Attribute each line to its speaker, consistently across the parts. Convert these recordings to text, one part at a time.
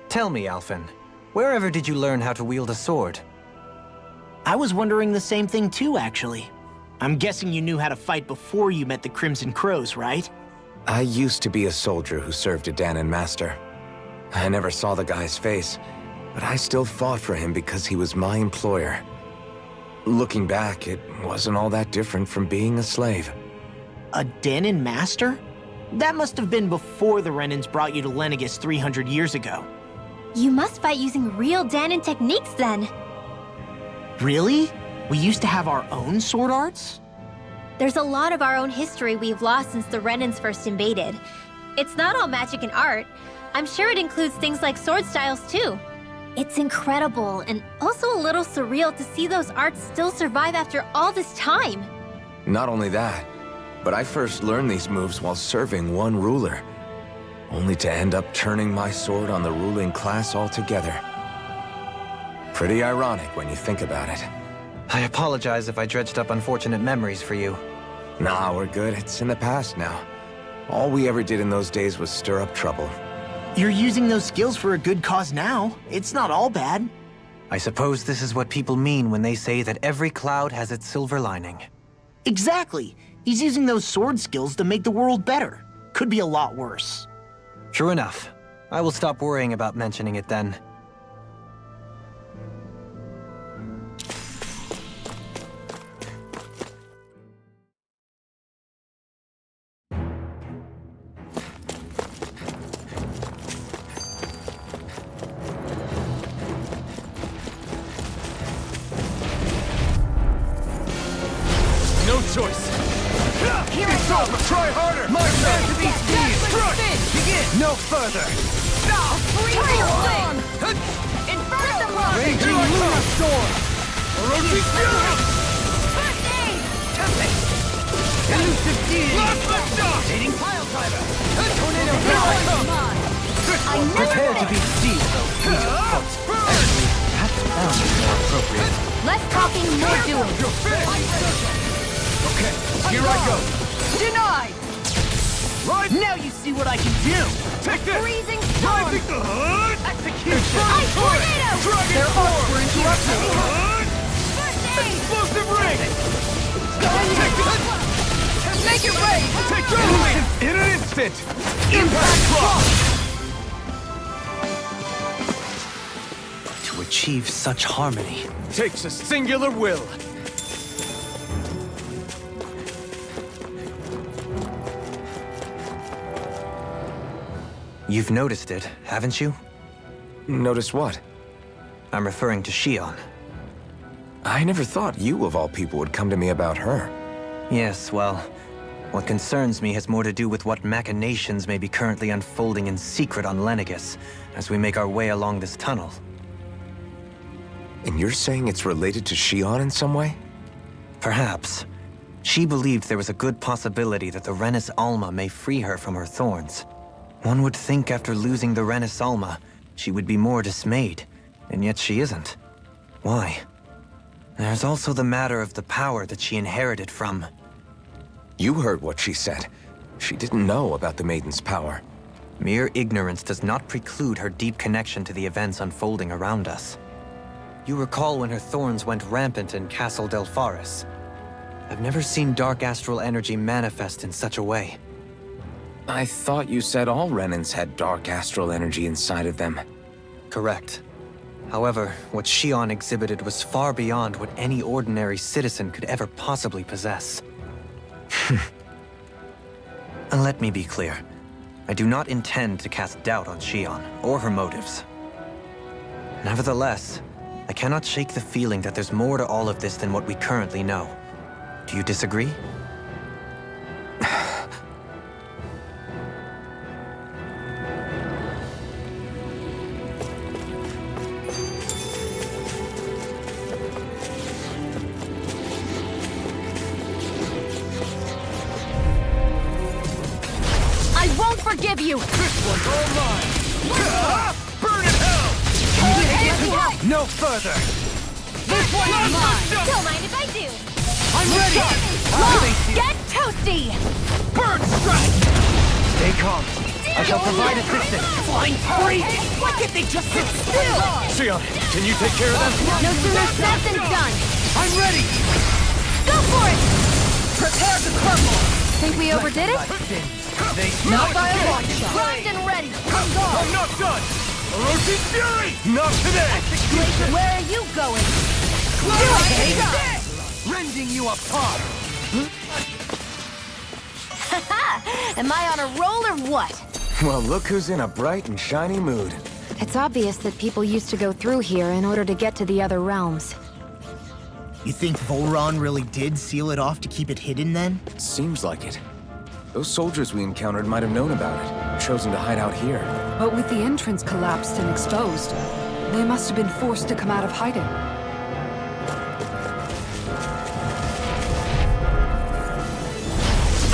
Speaker 1: Tell me, Alphen, wherever did you learn how to wield a sword?
Speaker 2: I was wondering the same thing too, actually. I'm guessing you knew how to fight before you met the Crimson Crows, right?
Speaker 3: I used to be a soldier who served a Danon master. I never saw the guy's face, but I still fought for him because he was my employer. Looking back, it wasn't all that different from being a slave.
Speaker 2: A Danon master? That must have been before the Renans brought you to Lenegis 300 years ago.
Speaker 4: You must fight using real Danon techniques then.
Speaker 2: Really? We used to have our own sword arts?
Speaker 4: There's a lot of our own history we've lost since the Renans first invaded. It's not all magic and art. I'm sure it includes things like sword styles too. It's incredible and also a little surreal to see those arts still survive after all this time.
Speaker 3: Not only that, but I first learned these moves while serving one ruler, only to end up turning my sword on the ruling class altogether. Pretty ironic when you think about it.
Speaker 1: I apologize if I dredged up unfortunate memories for you.
Speaker 3: Nah, we're good. It's in the past now. All we ever did in those days was stir up trouble.
Speaker 2: You're using those skills for a good cause now. It's not all bad.
Speaker 1: I suppose this is what people mean when they say that every cloud has its silver lining.
Speaker 2: Exactly. He's using those sword skills to make the world better. Could be a lot worse.
Speaker 1: True enough. I will stop worrying about mentioning it then.
Speaker 5: No choice.
Speaker 6: Here I go!
Speaker 5: Try harder!
Speaker 6: My turn to be seized!
Speaker 5: Begin!
Speaker 1: No further!
Speaker 6: Inferno Blow!
Speaker 1: Raging Luna Storm!
Speaker 5: Orochi Fury!
Speaker 6: First aid!
Speaker 1: Tempest! Elusive Deity!
Speaker 5: Last lift off!
Speaker 1: Dating Pile Driver!
Speaker 6: Tornado Mine! I never
Speaker 1: Prepare to
Speaker 6: missed!
Speaker 1: be seized, though, fleet of foot. Actually, perhaps bound is more appropriate.
Speaker 6: Less talking, more doing!
Speaker 5: You're finished! Okay, here I go!
Speaker 6: Denied!
Speaker 5: Right!
Speaker 2: Now you see what I can do!
Speaker 5: Take this!
Speaker 6: Freezing Storm!
Speaker 5: Rising the hood!
Speaker 2: Execution!
Speaker 6: Ice Tornado!
Speaker 5: Dragon
Speaker 2: Their arms
Speaker 5: Form!
Speaker 2: were interrupted!
Speaker 5: Hood!
Speaker 6: First aid!
Speaker 5: Explosive ring!
Speaker 6: Take it! Make it rain!
Speaker 5: Take going! In an instant! Impact Drop!
Speaker 1: To achieve such harmony.
Speaker 5: Takes a singular will.
Speaker 1: You've noticed it, haven't you?
Speaker 3: Notice what?
Speaker 1: I'm referring to Shion.
Speaker 3: I never thought you, of all people, would come to me about her.
Speaker 1: Yes, well, what concerns me has more to do with what machinations may be currently unfolding in secret on Lenegis as we make our way along this tunnel.
Speaker 3: And you're saying it's related to Shion in some way?
Speaker 1: Perhaps. She believed there was a good possibility that the Renis Alma may free her from her thorns. One would think after losing the Renis Alma, she would be more dismayed, and yet she isn't. Why? There's also the matter of the power that she inherited from...
Speaker 3: You heard what she said. She didn't know about the Maiden's power.
Speaker 1: Mere ignorance does not preclude her deep connection to the events unfolding around us. You recall when her thorns went rampant in Castle Delpharis. I've never seen dark astral energy manifest in such a way.
Speaker 3: I thought you said all Renans had dark astral energy inside of them.
Speaker 1: Correct. However, what Shion exhibited was far beyond what any ordinary citizen could ever possibly possess. And let me be clear. I do not intend to cast doubt on Shion, or her motives. Nevertheless, I cannot shake the feeling that there's more to all of this than what we currently know. Do you disagree?
Speaker 6: Forgive you!
Speaker 5: This one's all mine! Burn in hell!
Speaker 1: No further!
Speaker 6: This one is mine!
Speaker 4: Don't mind if I do!
Speaker 6: I'm ready! Ready!
Speaker 5: Burn strike!
Speaker 1: Stay calm. I shall provide assistance.
Speaker 2: Flying freak! Why can't they just sit still?
Speaker 5: Xion, can you take care of them?
Speaker 6: No sooner said than done!
Speaker 5: I'm ready!
Speaker 6: Go for it!
Speaker 2: Prepare to crumble!
Speaker 6: Think we overdid it?
Speaker 2: Not by a long shot!
Speaker 6: Primed and ready!
Speaker 5: I'm not done! Orochi Fury! Not today!
Speaker 6: Where are you going?
Speaker 5: Rending you apart!
Speaker 6: Am I on a roll or what?
Speaker 3: Well, look who's in a bright and shiny mood.
Speaker 7: It's obvious that people used to go through here in order to get to the other realms.
Speaker 2: You think Volron really did seal it off to keep it hidden then?
Speaker 3: Seems like it. Those soldiers we encountered might have known about it, chosen to hide out here.
Speaker 8: But with the entrance collapsed and exposed, they must have been forced to come out of hiding.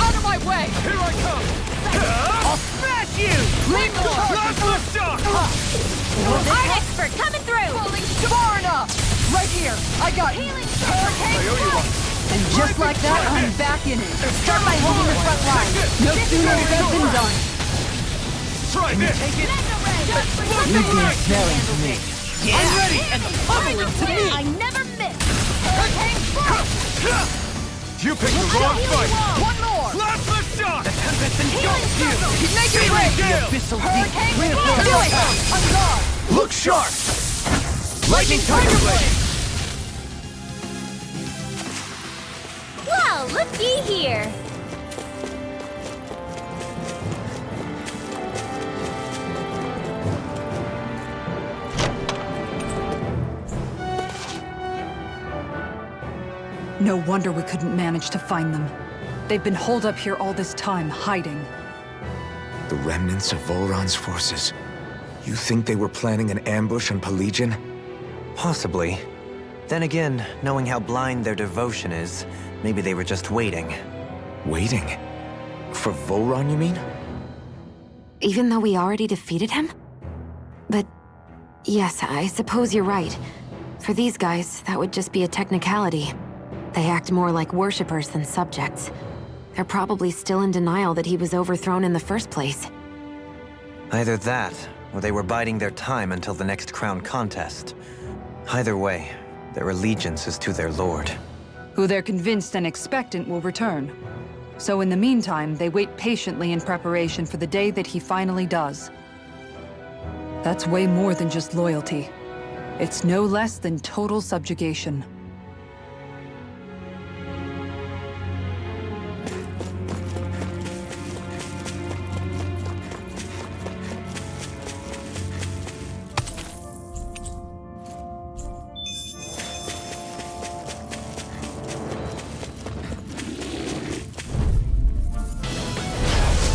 Speaker 6: Out of my way!
Speaker 5: Here I come!
Speaker 2: I'll smash you!
Speaker 5: Plasma shock!
Speaker 4: Art expert coming through!
Speaker 6: Far enough! Right here! I got it!
Speaker 8: And just like that, I'm back in it.
Speaker 6: Start by holding the front line!
Speaker 8: No sooner said than done.
Speaker 5: Try this!
Speaker 2: You've been smelling to me. Yeah!
Speaker 5: I'm ready!
Speaker 2: And pummeling to me!
Speaker 6: I never miss! Hurricane Frost!
Speaker 5: You picked the wrong fight!
Speaker 6: One more!
Speaker 5: Plasma shock!
Speaker 6: Healing circle! Make it rain!
Speaker 5: Gale!
Speaker 6: Hurricane Frost! Do it! On guard!
Speaker 5: Look sharp! Lightning Tiger Blade!
Speaker 4: Well, looky here.
Speaker 8: No wonder we couldn't manage to find them. They've been holed up here all this time, hiding.
Speaker 3: The remnants of Volron's forces. You think they were planning an ambush on Pelegion?
Speaker 1: Possibly. Then again, knowing how blind their devotion is, maybe they were just waiting.
Speaker 3: Waiting? For Volron, you mean?
Speaker 7: Even though we already defeated him? But yes, I suppose you're right. For these guys, that would just be a technicality. They act more like worshippers than subjects. They're probably still in denial that he was overthrown in the first place.
Speaker 1: Either that, or they were biding their time until the next crown contest. Either way, their allegiance is to their lord.
Speaker 8: Who they're convinced and expectant will return. So in the meantime, they wait patiently in preparation for the day that he finally does. That's way more than just loyalty. It's no less than total subjugation.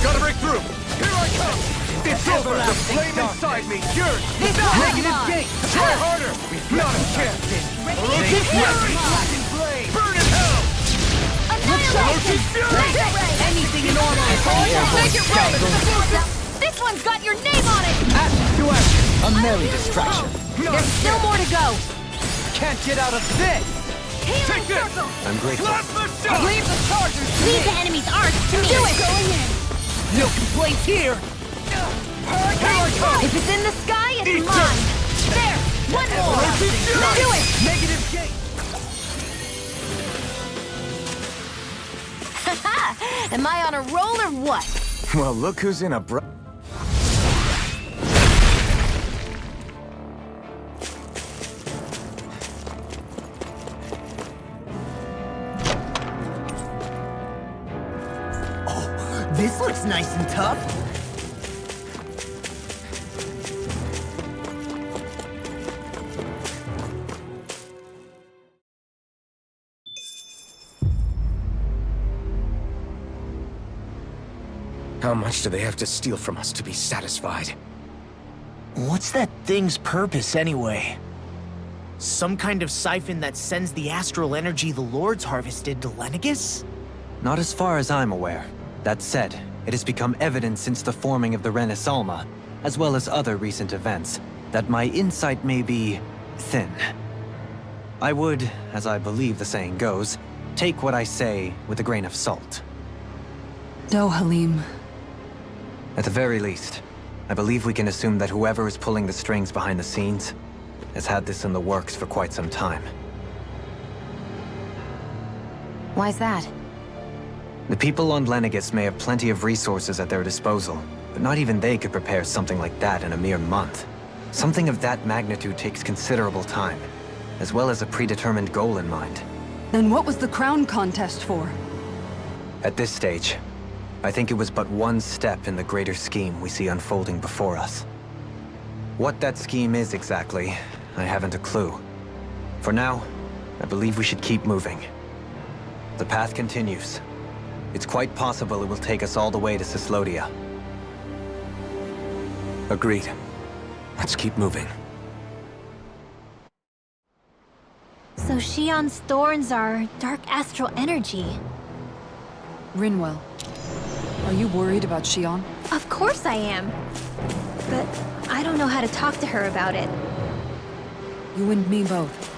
Speaker 5: Gotta break through! Here I come! It's over! The flame inside me yearns! Negative gate! Try harder! Not a chance! Orochi Fury! Burn in hell! Orochi Fury!
Speaker 2: Anything in order is all
Speaker 6: Make it rain! This one's got your name on it!
Speaker 2: Action to action! A merry distraction.
Speaker 6: There's still more to go!
Speaker 2: Can't get out of this!
Speaker 6: Healing
Speaker 5: Take this!
Speaker 6: circle!
Speaker 1: I'm grateful.
Speaker 5: Plasma shock!
Speaker 2: Leave the chargers to
Speaker 4: Leave
Speaker 2: me!
Speaker 4: the enemy's art to me.
Speaker 6: Do it! Going in!
Speaker 2: No complaints here!
Speaker 6: If it's in the sky, it's mine! There! One more! Do it!
Speaker 2: Negative gate!
Speaker 6: Am I on a roll or what?
Speaker 3: Well, look who's in a bright...
Speaker 2: This looks nice and tough.
Speaker 3: How much do they have to steal from us to be satisfied?
Speaker 2: What's that thing's purpose anyway? Some kind of siphon that sends the astral energy the Lords harvested to Lenegus?
Speaker 1: Not as far as I'm aware. That said, it has become evident since the forming of the Renis Alma, as well as other recent events, that my insight may be thin. I would, as I believe the saying goes, take what I say with a grain of salt.
Speaker 8: Halim.
Speaker 1: At the very least, I believe we can assume that whoever is pulling the strings behind the scenes has had this in the works for quite some time.
Speaker 7: Why's that?
Speaker 1: The people on Lenegis may have plenty of resources at their disposal, but not even they could prepare something like that in a mere month. Something of that magnitude takes considerable time, as well as a predetermined goal in mind.
Speaker 8: Then what was the crown contest for?
Speaker 1: At this stage, I think it was but one step in the greater scheme we see unfolding before us. What that scheme is exactly, I haven't a clue. For now, I believe we should keep moving. The path continues. It's quite possible it will take us all the way to Cislodia.
Speaker 3: Agreed. Let's keep moving.
Speaker 4: So Shion's thorns are dark astral energy.
Speaker 8: Rinwell, are you worried about Shion?
Speaker 4: Of course I am. But I don't know how to talk to her about it.
Speaker 8: You and me both.